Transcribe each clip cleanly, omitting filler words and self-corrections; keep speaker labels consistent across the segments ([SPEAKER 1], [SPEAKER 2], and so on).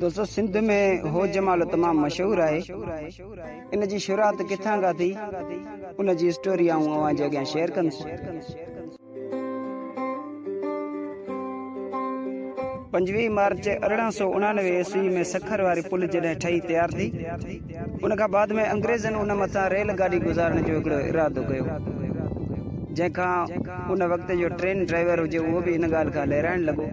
[SPEAKER 1] दोस्तों सिंध में हो जमाल तमाम मशहूर है। इन जी शुरुआत किथां का थी उन जी स्टोरी आऊं जे अॻियां शेयर कंदुसि। 25 मार्च 1899 ईस्वी में सखर वारी पुल जॾहिं ठही तैयार थी, उन खां बाद में अंग्रेज़नि उन मथां रेलगाड़ी गुज़ारण जो हिकिड़ो इरादो कयो, जंहिंखां उन वक़्त जो ट्रेन ड्राइवर हुजे उहो बि इन ॻाल्हि खां लहराइण लॻो।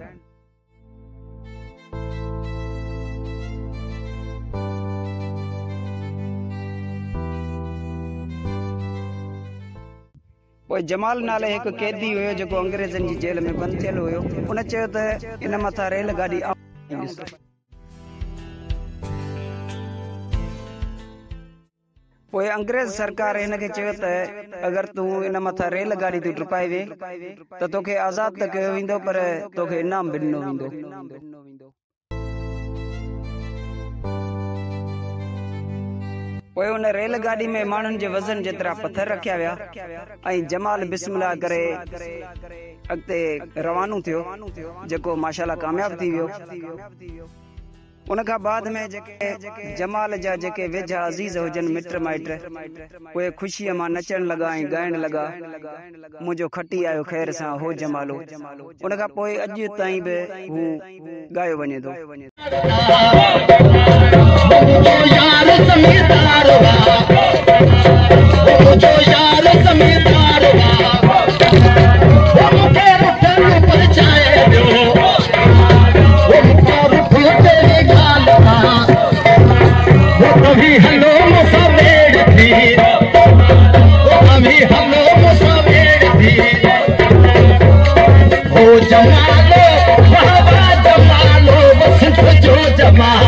[SPEAKER 1] पोइ जमाल नाले हिकु कैदी हुयो जेको अंग्रेज़नि जी जेल में बंदि थियल हुयो। उन चयो त इन मथां रेलगाड़ी पोइ अंग्रेज़ सरकार हिन खे चयो त अगरि तूं इन मथां रेलगाड़ी तूं टुपाए वे त तोखे आज़ाद त कयो वेंदो, पर तोखे इनाम बि ॾिनो वेंदो। पोइ उन रेलगाड़ी में माण्हुनि जे वज़न जेतिरा पत्थर रखिया विया ऐं जमाल बिस्मिल्लाह करे अॻिते रवानो थियो, जेको माशाअल्लाह कामयाब थी वियो। उन खां बाद में जेके जमाल जा जेके वेझा अज़ीज़ हुजनि, मिट माइट, उहे ख़ुशीअ मां नचण लॻा ऐं ॻाइण लॻा, मुंहिंजो खटी आयो ख़ैर सां हो जमालो। उन खां पोइ अॼु ताईं बि हू ॻायो वञे थो।
[SPEAKER 2] जमालो, बाबा जमालो, बस जो जमालो।